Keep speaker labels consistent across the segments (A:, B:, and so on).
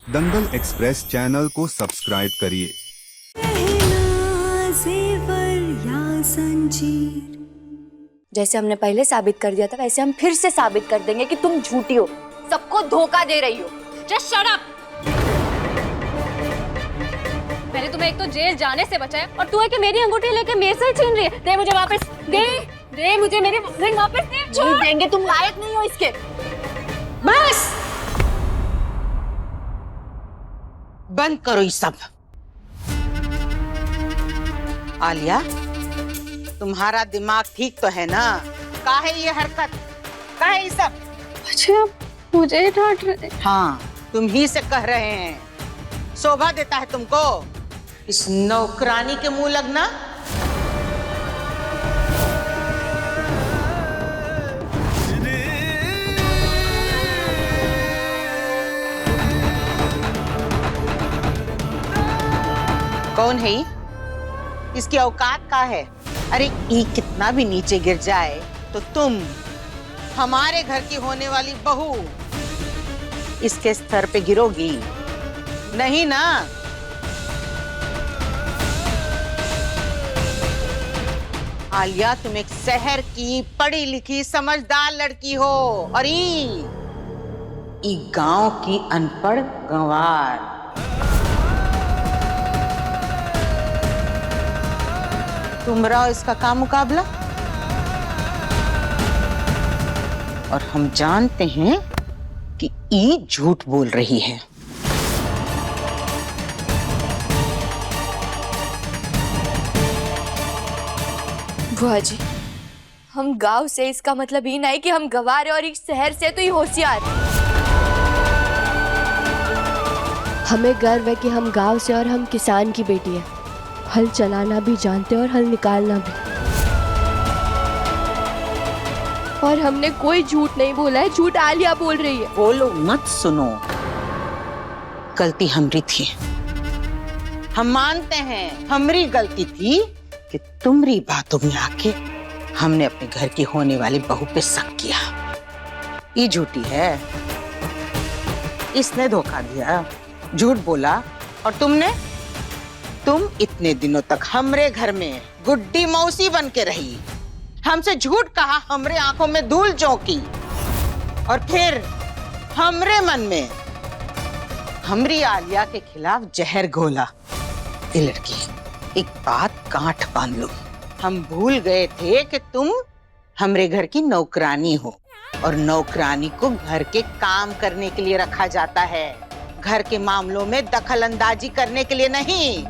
A: दंगल express channel को subscribe करिए।
B: जैसे हमने पहले साबित कर दिया था वैसे हम फिर से साबित कर देंगे कि तुम झूठी हो, सबको धोखा दे रही हो।
C: Just shut up. मैंने तुम्हें एक तो जेल जाने से बचाया और तू है कि मेरी अंगूठी लेके मेरे से छीन रही है। दे मुझे वापस, दे मुझे मेरी रिंग वापस दे।
B: नहीं देंगे, तुम लायक नहीं हो इसके।
C: बस
D: बंद करो ये सब। आलिया, तुम्हारा दिमाग ठीक तो है ना? काहे ये हरकत, काहे ये सब?
C: अच्छा मुझे डांट रहे।
D: हाँ, तुम ही से कह रहे हैं। शोभा देता है तुमको इस नौकरानी के मुंह लगना? कौन है ये? इसकी औकात का है? अरे ये कितना भी नीचे गिर जाए तो तुम हमारे घर की होने वाली बहू इसके स्तर पे गिरोगी नहीं ना? आलिया, तुम एक शहर की पढ़ी लिखी समझदार लड़की हो और ई गांव की अनपढ़ गंवार। तुमरा इसका का मुकाबला? और हम जानते हैं कि ई झूठ बोल रही है।
B: बुआ जी, हम गांव से, इसका मतलब ही नहीं कि हम गवार है और इस शहर से तो ही होशियार।
E: हमें गर्व है कि हम गांव से और हम किसान की बेटी है। हल चलाना भी जानते हैं और हल निकालना भी। और हमने कोई झूठ नहीं बोला है, झूठ आलिया बोल रही है।
D: बोलो मत, सुनो। गलती हमरी थी, हम मानते हैं हमरी गलती थी कि तुम्हारी बातों में आके हमने अपने घर की होने वाली बहू पे शक किया। ये झूठी है, इसने धोखा दिया, झूठ बोला। और तुम इतने दिनों तक हमरे घर में गुड्डी मौसी बन के रही, हमसे झूठ कहा, हमरे आंखों में धूल झोंकी और फिर हमरे मन में हमरी आलिया के खिलाफ जहर घोला। ये लड़की, एक बात गांठ बांध लो, हम भूल गए थे कि तुम हमरे घर की नौकरानी हो और नौकरानी को घर के काम करने के लिए रखा जाता है, घर के मामलों में दखल अंदाजी करने के लिए नहीं।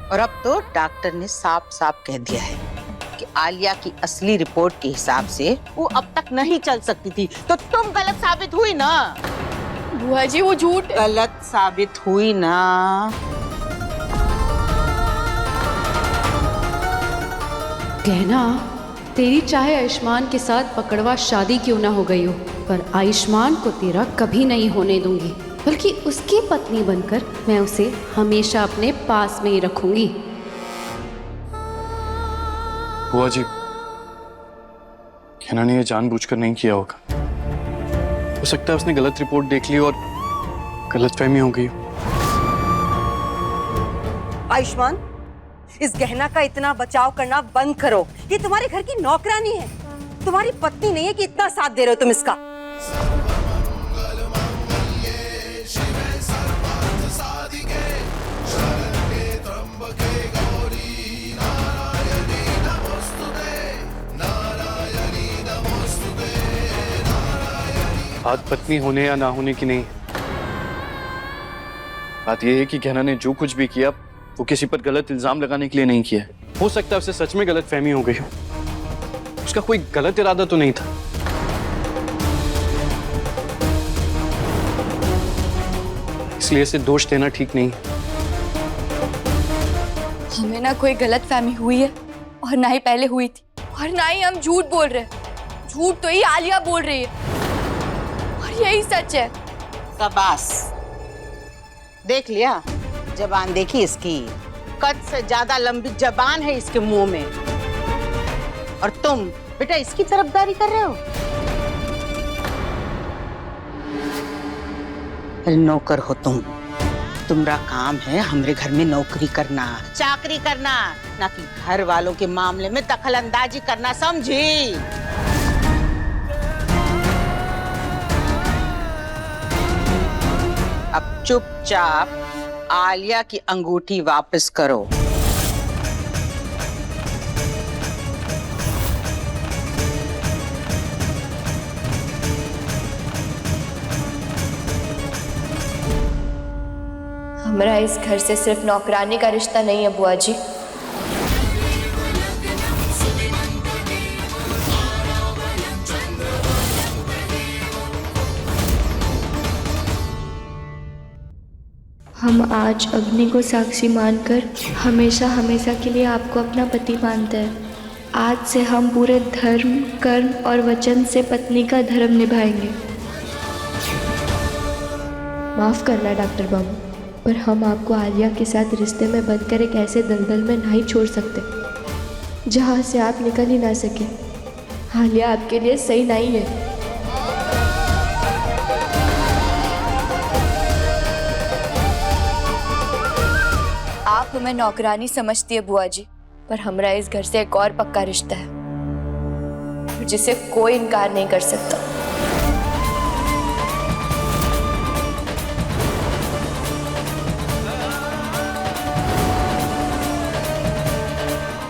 D: और अब तो डॉक्टर ने साफ साफ कह दिया है कि आलिया की असली रिपोर्ट के हिसाब से वो अब तक नहीं चल सकती थी, तो तुम गलत साबित हुई ना?
B: बुआ जी, वो झूठ
D: गलत साबित हुई ना?
F: कहना, तेरी चाहे आयुष्मान के साथ पकड़वा शादी क्यों ना हो गई हो, पर आयुष्मान को तेरा कभी नहीं होने दूंगी, बल्कि उसकी पत्नी बनकर मैं उसे हमेशा अपने पास में ही रखूंगी।
G: बुआ जी, कहना ने ये जानबूझकर नहीं किया होगा। हो सकता है उसने गलत रिपोर्ट देख ली और गलतफहमी हो गई।
H: आयुष्मान, इस गहना का इतना बचाव करना बंद करो। ये तुम्हारे घर की नौकरानी है, तुम्हारी पत्नी नहीं है कि इतना साथ दे रहे हो तुम इसका।
G: बात पत्नी होने या ना होने की नहीं, बात यह है कि गहना ने जो कुछ भी किया वो किसी पर गलत इल्जाम लगाने के लिए नहीं किया। हो सकता है उसे सच में गलतफहमी हो गई हो, उसका कोई गलत इरादा तो नहीं था। इसलिए इसे दोष देना ठीक नहीं।
B: हमें ना कोई गलतफहमी हुई है और ना ही पहले हुई थी, और ना ही हम झूठ बोल रहे हैं। झूठ तो ही आलिया बोल रही है और यही सच है।
D: शाबाश, देख लिया? जबान देखी इसकी? कद से ज्यादा लंबी जबान है इसके मुंह में। और तुम बेटा इसकी तरफदारी कर रहे हो? नौकर हो तुम। तुम्हारा काम है हमरे घर में नौकरी करना, चाकरी करना, ना कि घर वालों के मामले में दखल अंदाजी करना, समझी? अब चुपचाप आलिया की अंगूठी वापस करो।
B: हमारा इस घर से सिर्फ नौकरानी का रिश्ता नहीं है बुआ जी।
E: हम आज अग्नि को साक्षी मानकर हमेशा हमेशा के लिए आपको अपना पति मानते हैं। आज से हम पूरे धर्म, कर्म और वचन से पत्नी का धर्म निभाएंगे। माफ़ करना डॉक्टर बाबू, पर हम आपको आलिया के साथ रिश्ते में बंधकर एक ऐसे दलदल में नहीं छोड़ सकते जहाँ से आप निकल ही ना सके। आलिया आपके लिए सही नहीं है।
B: आप हमें नौकरानी समझती है बुआ जी, पर हमारा इस घर से एक और पक्का रिश्ता है जिसे कोई इनकार नहीं कर सकता।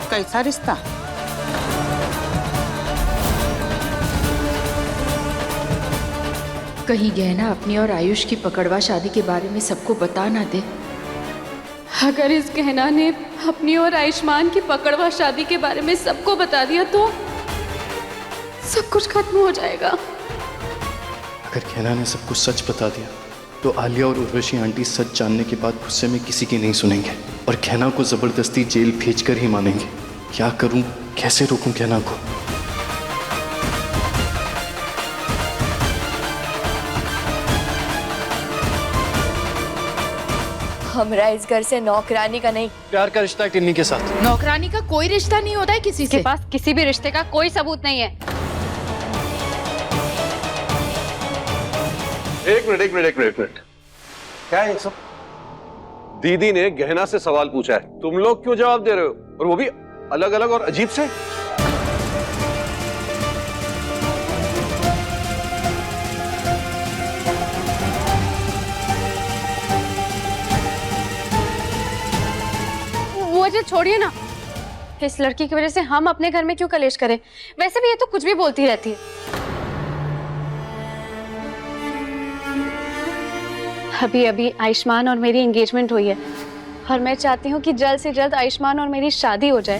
D: कैसा रिश्ता?
F: कहीं गहना अपनी और आयुष की पकड़वा शादी के बारे में सबको बता ना दे। अगर इस गहना ने अपनी और आयुष्मान की पकड़वा शादी के बारे में सबको बता दिया तो सब कुछ खत्म हो जाएगा।
G: अगर गहना ने सब कुछ सच बता दिया तो आलिया और उर्वशी आंटी सच जानने के बाद गुस्से में किसी की नहीं सुनेंगे और गहना को जबरदस्ती जेल भेजकर ही मानेंगे। क्या करूं, कैसे रोकूं गहना को?
B: हमारा इस घर से नौकरानी का नहीं,
G: प्यार का रिश्ता है टिन्नी के साथ।
F: नौकरानी का कोई रिश्ता नहीं होता है किसी से।
C: के पास किसी भी रिश्ते का कोई सबूत नहीं है।
I: एक मिनट। क्या है ये सब? दीदी ने गहना से सवाल पूछा है, तुम लोग क्यों जवाब दे रहे हो, और वो भी अलग अलग और अजीब से?
C: वो जो छोड़िए ना, इस लड़की की वजह से हम अपने घर में क्यों कलेश करें? वैसे भी ये तो कुछ भी बोलती रहती है। अभी अभी आयुष्मान और मेरी एंगेजमेंट हुई है और मैं चाहती हूँ कि जल्द से जल्द आयुष्मान और मेरी शादी हो जाए।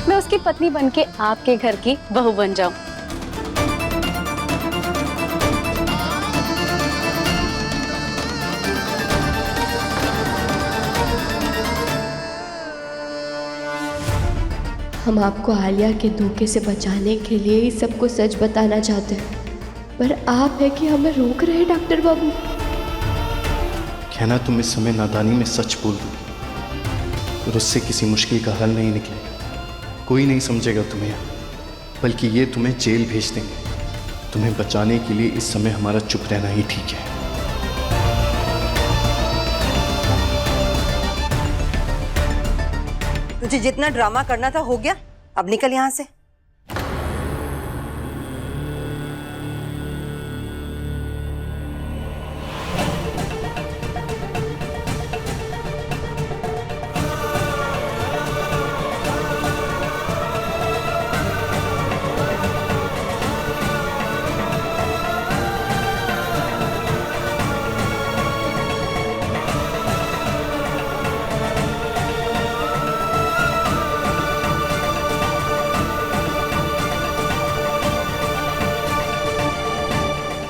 C: मैं उसकी पत्नी बनके आपके घर की बहू बन जाऊं।
E: हम आपको आलिया के धोखे से बचाने के लिए ही सबको सच बताना चाहते हैं, पर आप है कि हमें रोक रहे हैं डॉक्टर बाबू।
G: कहना तुम इस समय नादानी में सच बोल दो और उससे किसी मुश्किल का हल नहीं निकलेगा। कोई नहीं समझेगा तुम्हें, बल्कि ये तुम्हें जेल भेज देंगे। तुम्हें बचाने के लिए इस समय हमारा चुप रहना ही ठीक है।
H: तुझे जितना ड्रामा करना था हो गया, अब निकल यहां से।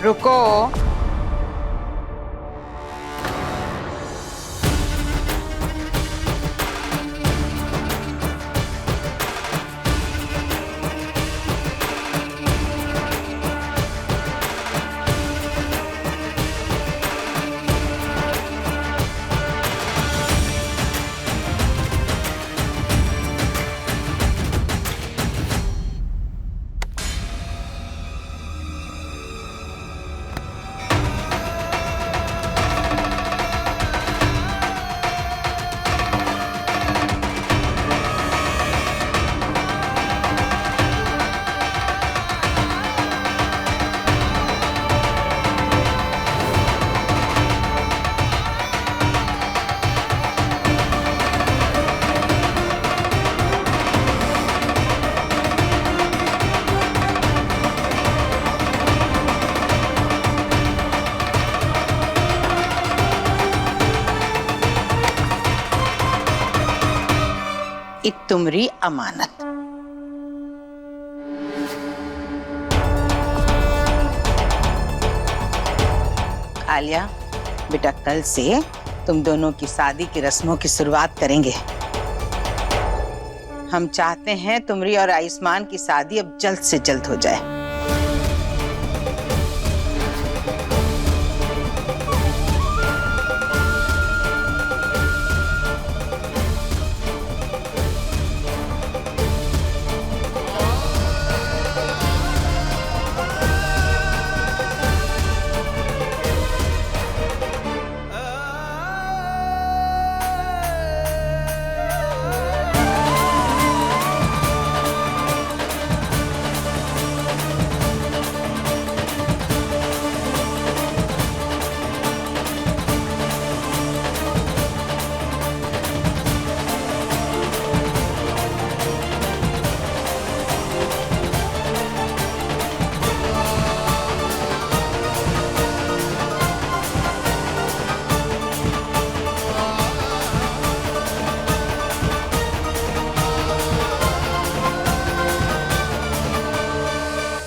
D: रुको। तुम्हारी अमानत। आलिया बेटा, कल से तुम दोनों की शादी की रस्मों की शुरुआत करेंगे। हम चाहते हैं तुम्हारी और आयुष्मान की शादी अब जल्द से जल्द हो जाए।